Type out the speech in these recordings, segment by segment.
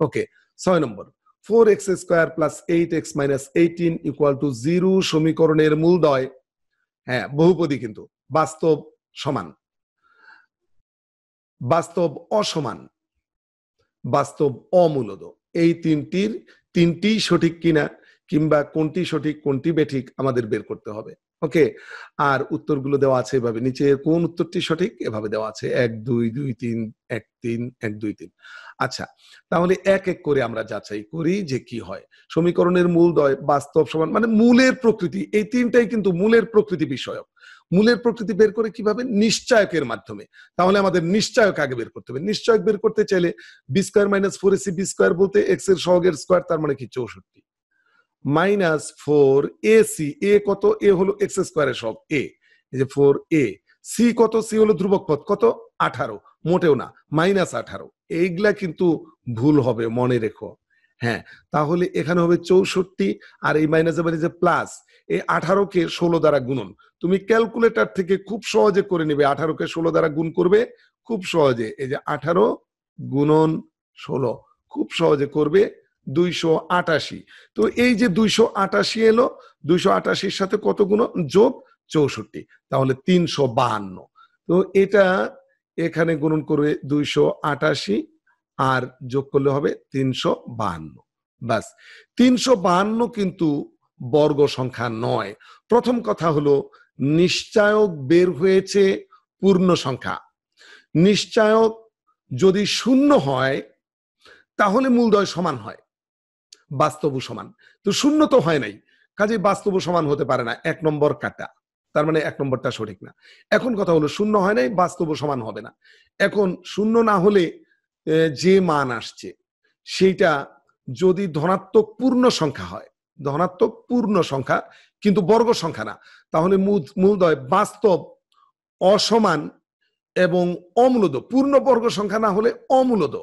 Okay 6 number 4x square plus 8x minus 18 equal to 0 সমীকরণের মূলদ্বয়, হ্যাঁ বহুপদী কিন্তু বাস্তব সমান, বাস্তব অসমান, বাস্তব অমূলদ, এই তিনটি সঠিক কিনা কিংবা কোনটি সঠিক কোনটি বেঠিক আমাদের বের করতে হবে। ওকে, আর উত্তরগুলো দেওয়া আছে এভাবে, নিচে কোন উত্তরটি সঠিক এভাবে দেওয়া আছে 1 2 2 3 1 3 1 2 3। আচ্ছা, তাহলে এক এক করে আমরা যাচাই করি যে কি হয়। সমীকরণের মূলদ্বয় বাস্তব সমান মানে মূলের প্রকৃতি, এই তিনটাই কিন্তু মূলের প্রকৃতি বিষয়ক। মূলের প্রকৃতি বের করে কিভাবে? নিশ্চয়কের মাধ্যমে। তাহলে আমাদের নিশ্চয়ক আগে বের করতে হবে। নিশ্চয়ক বের করতে চাইলে B square minus 4ac B square বলতে এক্স এর সহগের স্কয়ার, তার মানে কি 64 মাইনাস 4ac, এ কত? এ হলো এক্স স্কয়ারের সহগ এ, এই যে 4a। সি কত? সি হলো ধ্রুবক পদ, কত? 18, মোটেও না মাইনাস 18। এইগুলা কিন্তু ভুল হবে, মনে রেখো। হ্যাঁ, তাহলে এখানে হবে 64 আর এই মাইনাস এর যে প্লাস, এই 18 কে 16 দ্বারা গুণন। তুমি ক্যালকুলেটর থেকে খুব সহজে করে নিবে, 18 কে 16 দ্বারা গুণ করবে খুব সহজে, এই যে 18 গুণন 16 খুব সহজে করবে 288। তো এই যে 288 এলো, 288 সাথে কত গুণ? যোগ 64, তাহলে 352। তো এটা এখানে গুণন করবে 288 আর যোগ করলে হবে 352। বাস, 352 কিন্তু বর্গ সংখ্যা নয়। প্রথম কথা হলো নিশ্চয়ক বের হয়েছে পূর্ণ সংখ্যা। নিশ্চয়ক যদি শূন্য হয় তাহলে মূলদ্বয় সমান হয়, বাস্তব সমান। তো শূন্য তো হয় নাই, কাজে বাস্তব সমান হতে পারে না, 1 নম্বর কাটা, তার মানে 1 নম্বরটা সঠিক না। এখন কথা হলো শূন্য হয় নাই, বাস্তব সমান হবে না। এখন শূন্য না হলে যে মান আসছে সেইটা যদি ধনাত্মক পূর্ণ সংখ্যা হয়, ধনাত্মক পূর্ণ সংখ্যা কিন্তু বর্গ সংখ্যা না, তাহলে মূলদ্বয় বাস্তব, অসমান এবং অমূলদ। পূর্ণ বর্গ সংখ্যা না হলে অমূলদ,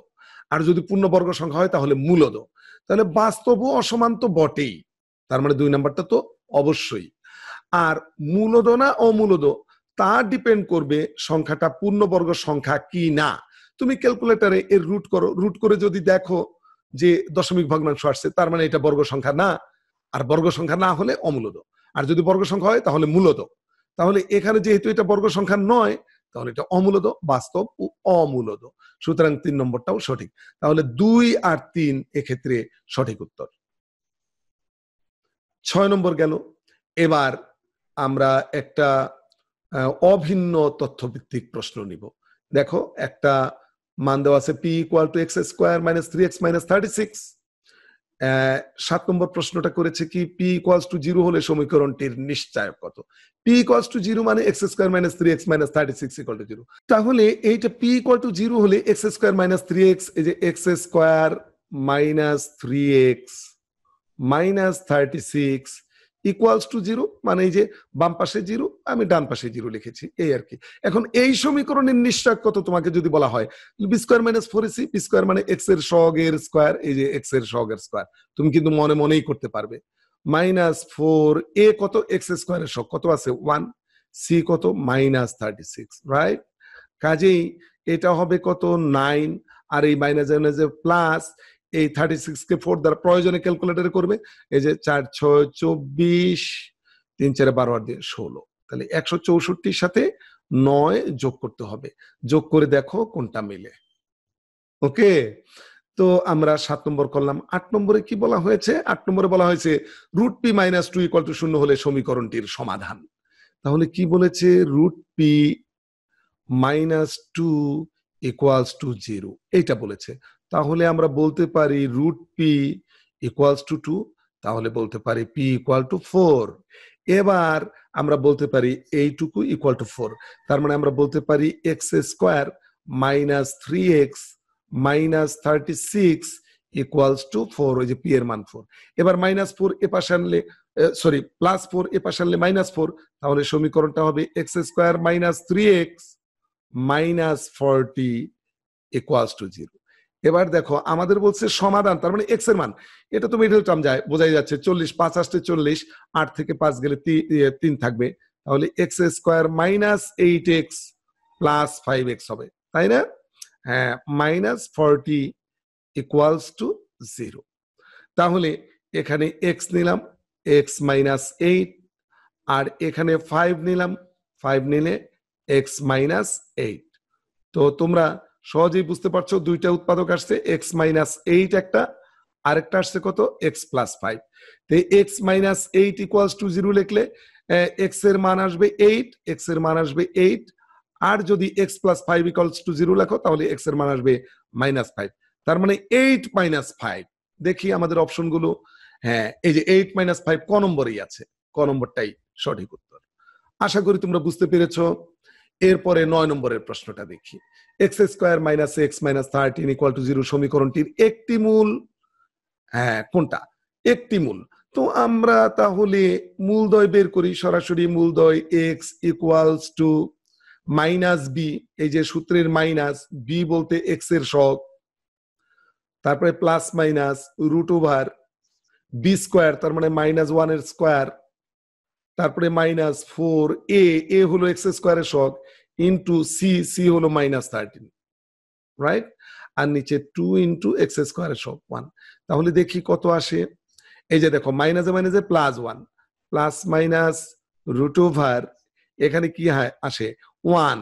আর যদি পূর্ণ বর্গ সংখ্যা হয় তাহলে মূলদ। তাহলে বাস্তব ও অসমান তো বটেই, তার মানে 2 নাম্বারটা তো অবশ্যই। আর মূলদ না অমূলদ তা ডিপেন্ড করবে সংখ্যাটা পূর্ণবর্গ সংখ্যা কি না। তুমি ক্যালকুলেটরে এর রুট করো, রুট করে যদি দেখো যে দশমিক ভগ্নাংশ আসছে, তার মানে এটা বর্গ সংখ্যা না, আর বর্গ সংখ্যা না হলে অমূলদ। আর যদি বর্গ সংখ্যা হয় তাহলে মূলদ। তাহলে এখানে যেহেতু এটা বর্গ সংখ্যা নয়, তাহলে এটা অমূলদ, বাস্তব ও অমূলদ। সুতরাং 3 নম্বরটাও সঠিক। তাহলে 2 আর 3 এক্ষেত্রে সঠিক উত্তর। 6 নম্বর গেল। এবার আমরা একটা অভিন্ন তথ্যভিত্তিক প্রশ্ন নিব। দেখো একটা মান দেওয়া আছে P equal to x square minus 3x minus 36। 7 নম্বর প্রশ্নটা করেছে কি পি ইকুয়ালস টু 0 হলে সমীকরণটির নিশ্চয়ক কত? পি ইকুয়ালস টু 0 মানে x square minus 3x minus 36 equal to 0। তাহলে এইটা পি ইকুয়াল টু 0 হলে এক্স স্কোয়ার মাইনাস 3x, এই যে x square minus 3x minus 36 equals to 0, মানে এই যে বাম পাশে 0 আমি ডান পাশে 0 লিখেছি, এই আর কি। এখন এই সমীকরণের নিশ্চয়ক কত তোমাকে যদি বলা হয়, B square minus 4ac, B square মানে এক্স এর সহগের স্কয়ার, এই যে এক্স এর সহগের স্কয়ার, তুমি কিন্তু মনে মনেই করতে পারবে। মাইনাস 4 এ কত? এক্স স্কয়ারের সহগ কত আছে? 1। সি কত? Minus 36, right? কাজেই এটা হবে কত? 9, আর এই মাইনাস প্লাস এই 36 কে 4 দ্বারা প্রয়োজনে ক্যালকুলেটরে করবে, এই যে 4 6 24, 3 4 12 আর দিয়ে 16, তাহলে 164 সাথে 9 যোগ করতে হবে। যোগ করে দেখো কোনটা মিলে। ওকে, তো আমরা 7 নম্বর করলাম। 8 নম্বরে কি বলা হয়েছে? 8 নম্বরে বলা হয়েছে root P minus 2 equal to 0 হলে সমীকরণটির সমাধান। তাহলে কি বলেছে? Root P minus 2 equals to 0, এইটা বলেছে। তাহলে আমরা বলতে পারি রুট পি ইকুয়ালস টু 2, তাহলে বলতে পারি পি ইকুয়াল টু 4। এবার আমরা বলতে পারি এইটুকু ইকুয়াল টু 4, তার মানে আমরা বলতে পারি x square minus 3x minus 36 equals to 4, ওই যে পি এর মান 4। এবার মাইনাস 4 এ পাশে আনলে, সরি প্লাস 4 এ পাশে আনলে মাইনাস 4, তাহলে সমীকরণটা হবে x square minus 3x minus 40 equals to 0। এবার দেখো আমাদের বলছে সমাধান, তার মানে এক্স এর মান, এটা তো মিডল টার্ম যায়, বোঝাই যাচ্ছে 40, 5 আসতে 40, 8 থেকে 5 গেলে 3 থাকবে, তাহলে x square minus 8x plus 5x হবে, তাই না? হ্যাঁ, মাইনাস 40 ইকুয়ালস টু 0। তাহলে এখানে x নিলাম, x মাইনাস 8, আর এখানে 5 নিলাম, 5 নিলে x মাইনাস 8। তো তোমরা সহজেই বুঝতে পারছো দুইটা উৎপাদক আসছে, x মাইনাস 8 একটা, আরেকটা আসছে কত, x প্লাস 5। তো x মাইনাস 8 ইকুয়ালস টু 0 লিখলে x এর মান আসবে 8, x এর মান আসবে 8, আর যদি x প্লাস 5 ইকুয়ালস টু 0 লেখো তাহলে x এর মান আসবে মাইনাস 5। তার মানে 8 মাইনাস 5। দেখি আমাদের অপশনগুলো, হ্যাঁ এই যে 8 মাইনাস 5 ক নম্বরেই আছে, ক নম্বরটাই সঠিক উত্তর। আশা করি তোমরা বুঝতে পেরেছো। এরপরে 9 নম্বরের প্রশ্নটা দেখি। X square minus x minus 13 equal to 0 সমীকরণটির একটি মূল, হ্যাঁ কোনটা, একটি মূল। তো আমরা তাহলে মূলদ্বয় বের করি, সরাসরি মূলদ্বয় x equals to minus b, এই যে সূত্রের মাইনাস, বি বলতে এক্স এর সহগ, তারপরে plus minus root over B square, তার মানে মাইনাস 1 এর স্কোয়ার, তারপরে মাইনাস 4 এ হলো এক্স স্কোয়ারের সহগ, ইন্টু সি, সি হলো মাইনাস 13, রাইট, আর নিচে 2 ইন্টু এক্স স্কোয়ারের সহগ 1। তাহলে দেখি কত আসে। এই যে দেখো মাইনাসে মাইনাসে plus 1, plus minus root over, এখানে কি হয় আসে 1,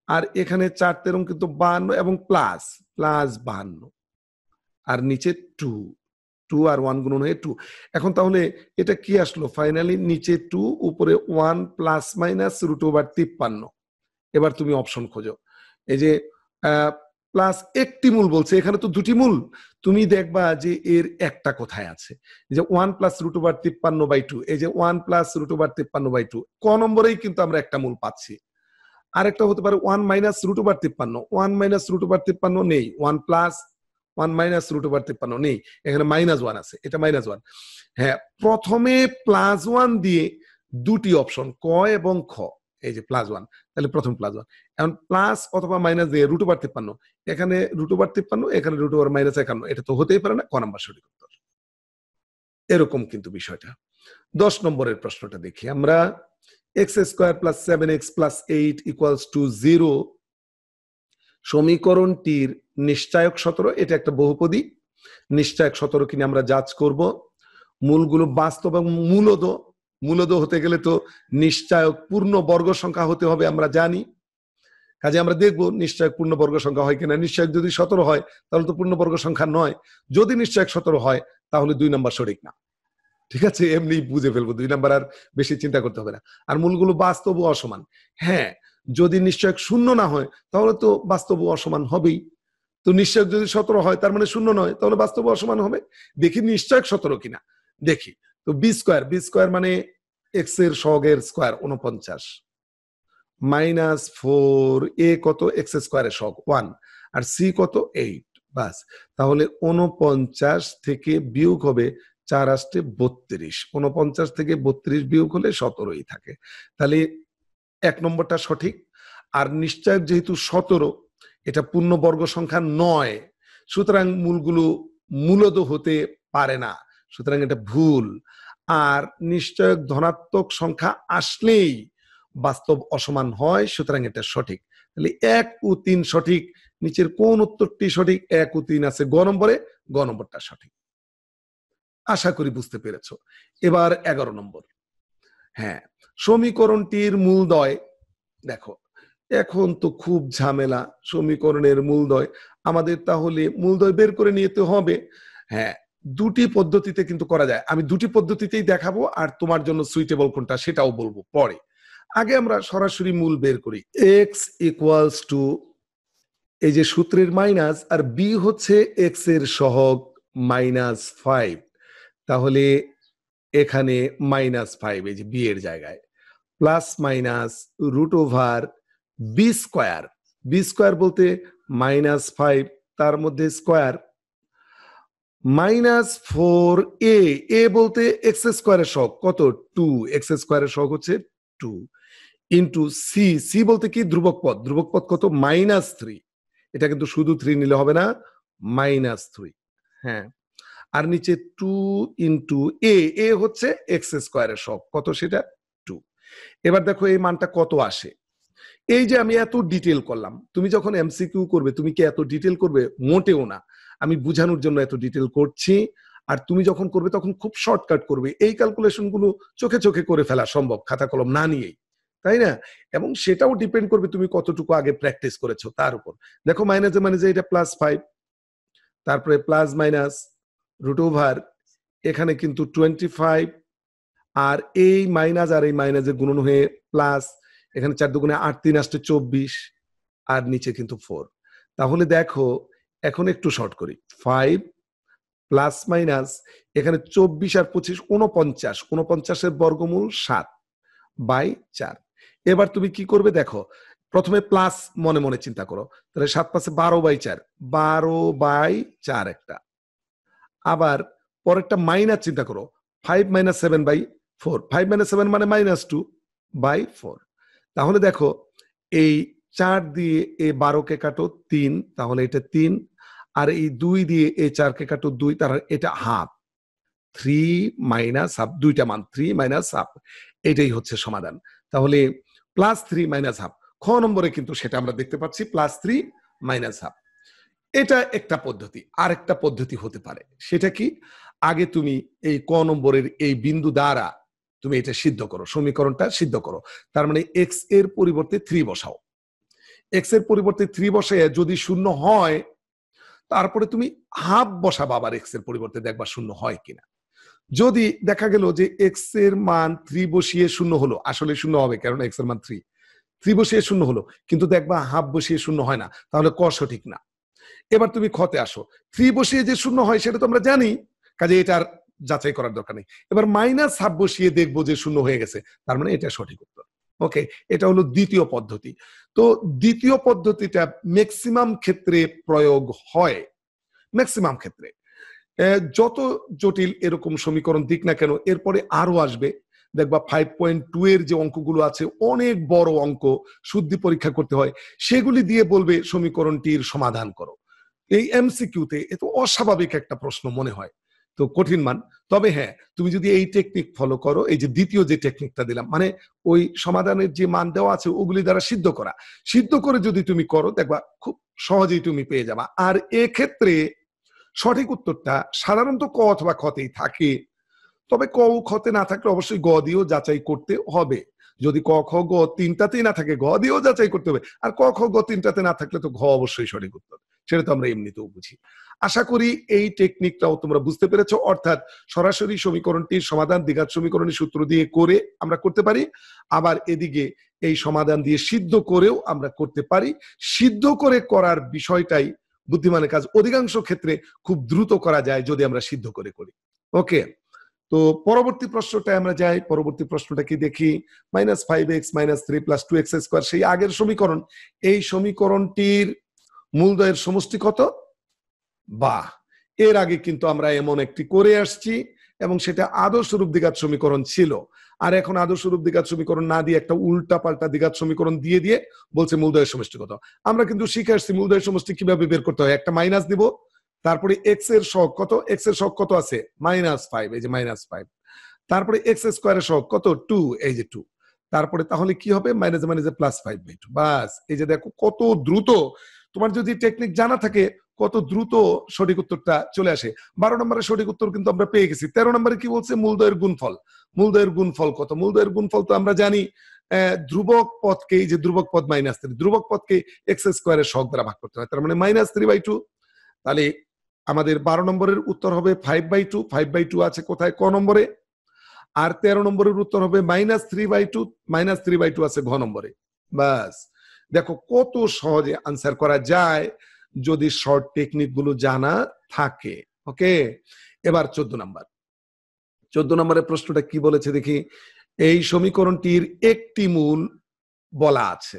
আর এখানে 4 তেরং কিন্তু 52 এবং প্লাস প্লাস 52, আর নিচে 2, 2 আর 1 গুণন হয়ে 2। এখন তাহলে এটা কি আসলো ফাইনালি, নিচে 2 উপরে 1 প্লাস মাইনাস রুট ওভার 53। এবার তুমি অপশন খোঁজো। এই যে প্লাস একটি মূল বলছে, এখানে তো দুটি মূল, তুমি দেখবা যে এর একটা কোথায় আছে, যে 1 প্লাস রুট ওভার 53/2, এই যে 1 প্লাস রুট ওভার 53/2 ক নম্বরেই কিন্তু আমরা একটা মূল পাচ্ছি। আরেকটা হতে পারে 1 minus root over 53, 1 minus root over 53 নেই, 1 প্লাস 1 মাইনাস রুট ওভার 53 নেই, এখানে মাইনাস 1 আছে, এটা মাইনাস 1। হ্যাঁ, প্রথমে প্লাস 1 দিয়ে দুটি অপশন ক এবং খ, এই যে প্লাস 1, তাহলে প্রথম প্লাস 1, এখন প্লাস অথবা মাইনাস দিয়ে রুট ওভার 53, এখানে রুট ওভার 53, এখানে রুট ওভার মাইনাস 51, এটা তো হতেই পারে না, ক নাম্বার সঠিক উত্তর। এরকম কিন্তু বিষয়টা। 10 নম্বরের প্রশ্নটা দেখি আমরা। X square plus 7x plus 8 equals to 0 সমীকরণটির নিশ্চায়ক 17, এটা একটা বহুপদী, নিশ্চায়ক 17 কিনে আমরা যাচ করব। মূলগুলো বাস্তব এবং মূলদ, মূলদ হতে গেলে তো নিশ্চায়ক পূর্ণ বর্গ সংখ্যা হতে হবে আমরা জানি, কাজে আমরা দেখবো নিশ্চয়ক পূর্ণ বর্গ সংখ্যা হয় কিনা। নিশ্চয়ক যদি 17 হয় তাহলে তো পূর্ণ বর্গ সংখ্যা নয়, যদি নিশ্চয়ক 17 হয় তাহলে 2 নাম্বার সঠিক না, ঠিক আছে, এমনি বুঝে ফেলবো, 2 নাম্বার আর বেশি চিন্তা করতে হবে না। আর মূলগুলো বাস্তব ও অসমান, হ্যাঁ যদি নিশ্চয়ক 0 না হয় তাহলে তো বাস্তব ও অসমান হবেই। তো নিশ্চয়ক যদি 17 হয় তার মানে 0 নয়, তাহলে বাস্তব ও অসমান হবে। দেখি নিশ্চয়ক 17 কিনা, দেখি। তো বি স্কোয়ার, বি স্কোয়ার মানে এক্স এর সহগের স্কোয়ার 49, মাইনাস 4 এ কত, এক্স স্কোয়ারের সহগ 1, আর সি কত 8, বাস। তাহলে 49 থেকে বিয়োগ হবে 4 আসতে 32, 49 থেকে 32 বিয়োগ হলে 17ই থাকে, তাহলে 1 নম্বরটা সঠিক। আর নিশ্চয়ক যেহেতু 17, এটা পূর্ণ বর্গ সংখ্যা নয়, সুতরাং মূলগুলো মূলদ হতে পারে না, সুতরাং এটা ভুল। আর নিশ্চয়ক ধনাত্মক সংখ্যা আসলেই বাস্তব অসমান হয়, সুতরাং এটা সঠিক। তাহলে 1 ও 3 সঠিক। নিচের কোন উত্তরটি সঠিক, 1 ও 3 আছে গ নম্বরে, গ নম্বরটা সঠিক। আশা করি বুঝতে পেরেছো। এবার 11 নম্বর, হ্যাঁ সমীকরণটির মূলদ্বয় দেখো। এখন তো খুব ঝামেলা সমীকরণের মূলদ্বয়, আমাদের তাহলে মূলদ্বয় বের করে নিতে হবে। হ্যাঁ, দুটি পদ্ধতিতে কিন্তু করা যায়, আমি দুটি পদ্ধতিতেই দেখাবো, আর তোমার জন্য সুইটেবল কোনটা সেটাও বলবো পরে। আগে আমরা সরাসরি মূল বের করি। এক্স ইকুয়ালস টু, এই যে সূত্রের মাইনাস, আর বি হচ্ছে এক্স এর সহগ -5, তাহলে এখানে -5, এই যে বি এর জায়গায়, plus minus root over B square, B square বলতে -5 তার মধ্যে স্কোয়ার, -4 এ বলতে এক্স স্কোয়ারের সহগ কত 2, এক্স স্কোয়ারের সহগ হচ্ছে 2, ইন্টু সি, সি বলতে কি ধ্রুবক পদ, ধ্রুবক পদ কত -3, এটা কিন্তু শুধু 3 নিলে হবে না, -3, হ্যাঁ, আর নিচে 2 ইন্টু এ হচ্ছে এক্স স্কোয়ারের সহগ কত সেটা 2। এবার দেখো এই মানটা কত আসে। এই যে আমি এত ডিটেল করলাম, তুমি যখন এমসিকিউ করবে তুমি কি এত ডিটেল করবে? মোটেও না। আমি বুঝানোর জন্য এত ডিটেল করছি, আর তুমি যখন করবে তখন খুব শর্টকাট করবে। এই ক্যালকুলেশন গুলো চোখে চোখে করে ফেলা সম্ভব খাতা কলম না নিয়েই, তাই না? এবং সেটাও ডিপেন্ড করবে তুমি কতটুকু আগে প্র্যাকটিস করেছো তার উপর। দেখো মাইনাসে মাইনাসে এটা +5, তারপরে প্লাস মাইনাস রুট ওভার, এখানে কিন্তু 25, আর এই মাইনাস আর এই মাইনাসের গুণন হয়ে প্লাস, এখানে 4 দুগুণে 8, 3 আসছে 24, আর নিচে কিন্তু 4। তাহলে দেখো এখন একটু শর্ট করি, 5 প্লাস মাইনাস এখানে 24 আর 25 49, 49 বর্গমূল 7/4। এবার তুমি কি করবে দেখো, প্রথমে প্লাস মনে মনে চিন্তা করো, তাহলে 7 পাশে 12/4, 12/4 একটা। আবার পরেরটা মাইনাস চিন্তা করো, 5 - 7/4, 5 - 7 মানে -2/4। তাহলে দেখো এই 4 দিয়ে এই 12 কে কাটো 3, তাহলে এটা 3, আর এই 2 দিয়ে এই 4 কে কাটো 2, তার এটা হাফ, 3 - হাফ, দুইটা মান 3 - হাফ, এটাই হচ্ছে সমাধান। তাহলে +3 - হাফ, খ নম্বরে কিন্তু সেটা আমরা দেখতে পাচ্ছি, +3 - হাফ। এটা একটা পদ্ধতি। আরেকটা পদ্ধতি হতে পারে, সেটা কি, আগে তুমি এই ক নম্বরের এই বিন্দু দ্বারা তুমি এটা সিদ্ধ করো, সমীকরণটা সিদ্ধ করো। তার মানে এক্স এর পরিবর্তে 3 বসাও, এক্স এর পরিবর্তে 3 বসায় যদি শূন্য হয়, তারপরে তুমি হাফ বসাবা আবার এক্স এর পরিবর্তে, দেখবা শূন্য হয় কিনা। যদি দেখা গেল যে এক্স এর মান 3 বসিয়ে শূন্য হলো, আসলে শূন্য হবে কারণ এক্স এর মান 3 বসিয়ে শূন্য হলো, কিন্তু দেখবা হাফ বসিয়ে শূন্য হয় না, তাহলে ক সঠিক না। এবার তুমি খতে আসো, 3 বসিয়ে যে শূন্য হয় সেটা তো আমরা জানি, কাজে এটার যাচাই করার দরকার নেই। এবার -হাফ বসিয়ে দেখবো যে শূন্য হয়ে গেছে, তার মানে এটা সঠিক উত্তর। ওকে, এটা হলো দ্বিতীয় পদ্ধতি। তো দ্বিতীয় পদ্ধতিটা ম্যাক্সিমাম ক্ষেত্রে প্রয়োগ হয়, ম্যাক্সিমাম ক্ষেত্রে। যত জটিল এরকম সমীকরণ দিক না কেন, এরপরে আরো আসবে, দেখবা 5.2 এর যে অঙ্কগুলো আছে, অনেক বড় অঙ্ক, শুদ্ধি পরীক্ষা করতে হয়, সেগুলি দিয়ে বলবে সমীকরণটির সমাধান করো। এই এমসিকিউতে এত অস্বাভাবিক একটা প্রশ্ন মনে হয়, তো কঠিন মান। তবে হ্যাঁ, তুমি যদি এই টেকনিক ফলো করো, এই যে দ্বিতীয় যে টেকনিকটা দিলাম, মানে ওই সমাধানের যে মান দেওয়া আছে ওগুলি দ্বারা সিদ্ধ করা, সিদ্ধ করে যদি তুমি করো, দেখবা খুব সহজেই তুমি পেয়ে যাবা। আর এক্ষেত্রে সঠিক উত্তরটা সাধারণত ক অথবা খতেই থাকে, তবে ক ও খতে না থাকলে অবশ্যই গ দিয়েও যাচাই করতে হবে। যদি ক খ গ তিনটাতেই না থাকে, গ দিয়েও যাচাই করতে হবে। আর ক খ গ তিনটাতে না থাকলে তো ঘ অবশ্যই সঠিক উত্তর, সেটা তো আমরা এমনিতেও বুঝি। আশা করি এই টেকনিকটাও তোমরা বুঝতে পেরেছো, অর্থাৎ সরাসরি সমীকরণটির সমাধান দ্বিঘাত সমীকরণের সূত্র দিয়ে করে আমরা করতে পারি, আবার এদিকে এই সমাধান দিয়ে সিদ্ধ করেও আমরা করতে পারি। সিদ্ধ করে করার বিষয়টাই বুদ্ধিমানের কাজ, অধিকাংশ ক্ষেত্রে খুব দ্রুত করা যায় যদি আমরা সিদ্ধ করে করি। ওকে, তো পরবর্তী প্রশ্নটা আমরা যাই। পরবর্তী প্রশ্নটা কি দেখি, -5x - 3 + 2x², সেই আগের সমীকরণ। এই সমীকরণটির মূলদয়ের সমষ্টি কত? বাহ, এর আগে কিন্তু আমরা এমন একটি করে আসছি, এবং সেটা আদর্শরূপ দ্বিঘাত সমীকরণ ছিল। আর এখন আদর্শরূপ দ্বিঘাত সমীকরণ না দিয়ে একটা উল্টা পাল্টা দ্বিঘাত সমীকরণ দিয়ে দিয়ে বলছে মূলদয়ের সমষ্টি কত। আমরা কিন্তু শিখে আসছি মূলদয়ের সমষ্টি কিভাবে বের করতে হয়। একটা মাইনাস দিব, তারপরে এক্স এর সহগ কত, এক্স এর সহগ কত আছে -5, এই যে -5, তারপরে এক্স স্কোয়ারের সহগ কত 2, এই যে 2, তারপরে তাহলে কি হবে মাইনাসে মাইনাসে +5/2। বাস, এই যে দেখো কত দ্রুত, তোমার যদি টেকনিক জানা থাকে কত দ্রুত সঠিক উত্তরটা চলে আসে। 12 নম্বরের সঠিক উত্তর কিন্তু আমরা পেয়ে গেছি। 13 নম্বরে কি বলছে, মূলদয়ের গুণফল। মূলদয়ের গুণফল কত? মূলদয়ের গুণফল তো আমরা জানি, ধ্রুবক পদকে, এই যে ধ্রুবক পদ -3, ধ্রুবক পদকে এক্স স্কোয়ারের সহগ দ্বারা ভাগ করতে হয়, তার মানে -3/2। তাহলে আমাদের 12 নম্বরের উত্তর হবে 5/2। 5/2 আছে কোথায়? ক নম্বরে। আর 13 নম্বরের উত্তর হবে -3/2, -3/2 আছে ঘ নম্বরে। বাস, দেখো কত সহজে আনসার করা যায় যদি শর্ট টেকনিক গুলো জানা থাকে। ওকে, এবার 14 নম্বর। 14 নম্বরের প্রশ্নটা কি বলেছে দেখি, এই সমীকরণটির একটি মূল বলা আছে,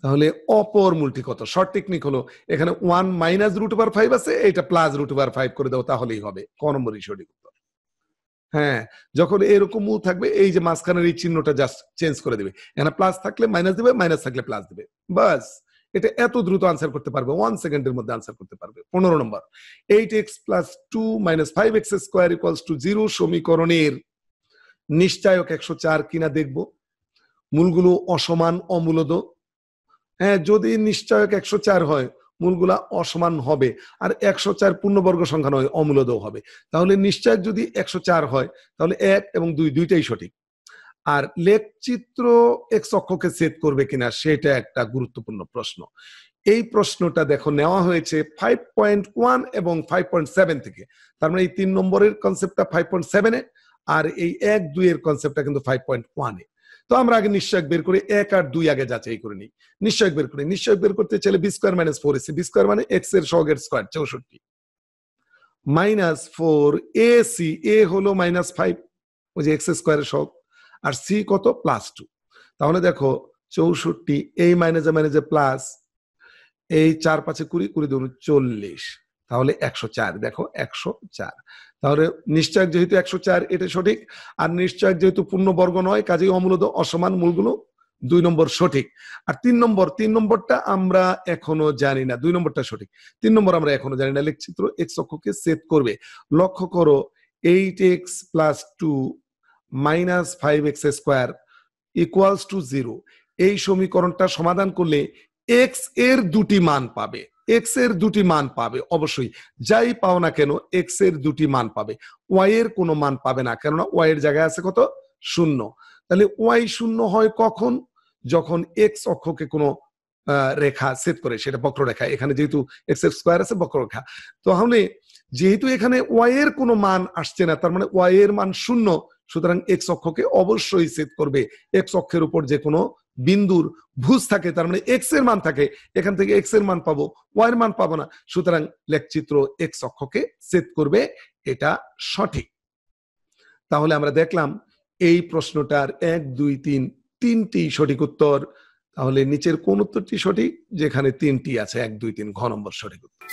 তাহলে অপর মূলটি কত? শর্ট টেকনিক হলো, এখানে 1 - √5 আছে, এটা +√5 করে দাও, তাহলেই হবে। ক নম্বরই সঠিক উত্তর। হ্যাঁ, যখন এরকম মূল থাকবে, এই যে মাঝখানের এই চিহ্নটা জাস্ট চেঞ্জ করে দিবে, এখানে প্লাস থাকলে মাইনাস দিবে, মাইনাস থাকলে প্লাস দিবে, বাস। এটা এত দ্রুত আনসার করতে পারবে, 1 সেকেন্ডের মধ্যে আনসার করতে পারবে। 15 নম্বর, 8x + 2 - 5x² = 0 সমীকরণের নিশ্চায়ক 104 কিনা দেখব। মূলগুলো অসমান, অমূলদ। হ্যাঁ, যদি নিশ্চয়ক 104 হয়, মূলগুলা অসমান হবে, আর 104 পূর্ণবর্গ সংখ্যা নয়, অমূলদও হবে। তাহলে নিশ্চয়ক যদি 104 হয় তাহলে 1 এবং 2 দুইটাই সঠিক। আর লেখচিত্র এক্স অক্ষকে ছেদ করবে কিনা সেটা একটা গুরুত্বপূর্ণ প্রশ্ন। এই প্রশ্নটা দেখো নেওয়া হয়েছে 5.1 এবং 5.7 থেকে। তার মানে এই 3 নম্বরের কনসেপ্টটা 5.7 এ, আর এই 1-2 এর কনসেপ্টটা কিন্তু 5.1 এ। তো আমরা আগে নিশ্চয়ক বের করে 1 আর 2 আগে যাচাই করে নিই। নিশ্চয়ক বের করি, নিশ্চয়ক বের করতে চাইলে B square minus 4ac, B square মানে এক্স এর সহগের স্কোয়ার 64 মাইনাস 4ac, এ হলো -5, ওই যে এক্স স্কোয়ারের সহগ, আর সি কত +2। তাহলে দেখো 64, এই মাইনাসে প্লাস, এই 4 5 20, 20 2 40, তাহলে 104। দেখো 104। তাহলে নিশ্চয়ক যেহেতু 104 এটা সঠিক, আর নিশ্চয়ক যেহেতু পূর্ণবর্গ নয় কাজেই অমূলদ অসমান, মূলগুলো 2 নম্বর সঠিক। আর 3 নম্বরটা আমরা এখনো জানি না, 2 নম্বরটা সঠিক, 3 নম্বর আমরা এখনো জানি না। লেখচিত্র এক্স অক্ষকে ছেদ করবে। লক্ষ্য করো 8x + 2 - 5x² = 0। এই সমীকরণটা সমাধান করলে এক্স এর দুটি মান পাবে, এক্স এর দুটি মান পাবে অবশ্যই, যাই পাও না কেন এক্স এর দুটি মান পাবে, ওয়াই এর কোনো মান পাবে না, কেননা ওয়াই এর জায়গায় আছে কত 0। তাহলে ওয়াই 0 হয় কখন? যখন এক্স অক্ষকে কোনো রেখা ছেদ করে, সেটা বক্ররেখা। এখানে যেহেতু এক্স এর স্কোয়ার আছে বক্ররেখা, তাহলে যেহেতু এখানে ওয়াই এর কোনো মান আসছে না, তার মানে ওয়াই এর মান 0, সুতরাং এক্স অক্ষকে অবশ্যই ছেদ করবে। এক্স অক্ষের উপর যে কোনো বিন্দুর ভুজ থাকে, তার মানে এক্স এর মান থাকে, এখান থেকে এক্স এর মান পাবো, ওয়াই এর মান পাবো না, সুতরাং লেখচিত্র এক্স অক্ষকে ছেদ করবে, এটা সঠিক। তাহলে আমরা দেখলাম এই প্রশ্নটার 1 2 3 তিনটি সঠিক উত্তর। তাহলে নিচের কোন উত্তরটি সঠিক? যেখানে 3টি আছে, 1 2 3 ঘ নম্বর সঠিক উত্তর।